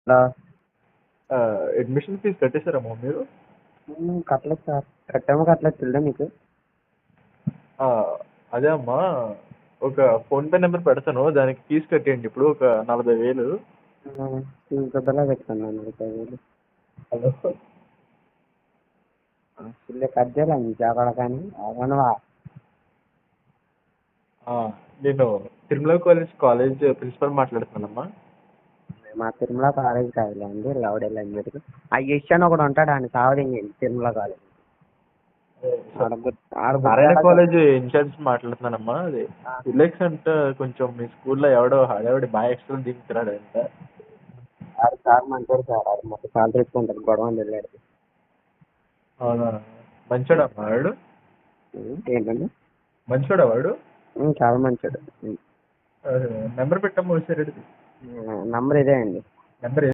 Hello. Admission fee కట్టేశారమ్మా మీరు? కట్టలేదు sir. కట్టలేదు తెలియదా మీకు? ఆ, అదే అమ్మా, ఒక ఫోన్పే నెంబర్ పెడతాను, దానికి ఫీజు కట్టేయండి ఇప్పుడు ఒక 40,000. ఇంకొద్దులా పెట్టుకున్నాను 40,000. హలో. ఫుల్ కట్ చేయాలి జాగ్రత్త కానీ అవునవా. నేను తిరుమల కాలేజ్ ప్రిన్సిపల్ మాట్లాడుతున్నానమ్మా. మా తిరుమల కాలేజ్ కాదులేండి, లౌడెల్ అని చెప్పి ఆ యష్ అని ఒకడు ఉంటాడు, ఆయన సావదండి Tirumala college. Narayana college in charge మాట్లాడుతున్నానమ్మా. అది రిలాక్స్ అంటే కొంచెం మీ స్కూల్లో ఎవడో హడావిడి బాగా ఎక్స్ట్రా దిగుతున్నాడు అంట. ఆడు సార్ మంచోడు సార్, ఆడు మొత్తం సార్ తెచ్చుకుంటాడు గొడవ వెళ్ళాడు. అవునా? మంచోడా వాడు? ఏంటండి? మంచోడా వాడు? చాలా మంచోడు. నెంబర్ పెట్టమ్మా ఒకసారి. నంబర్ ఇదే అండి. నెంబర్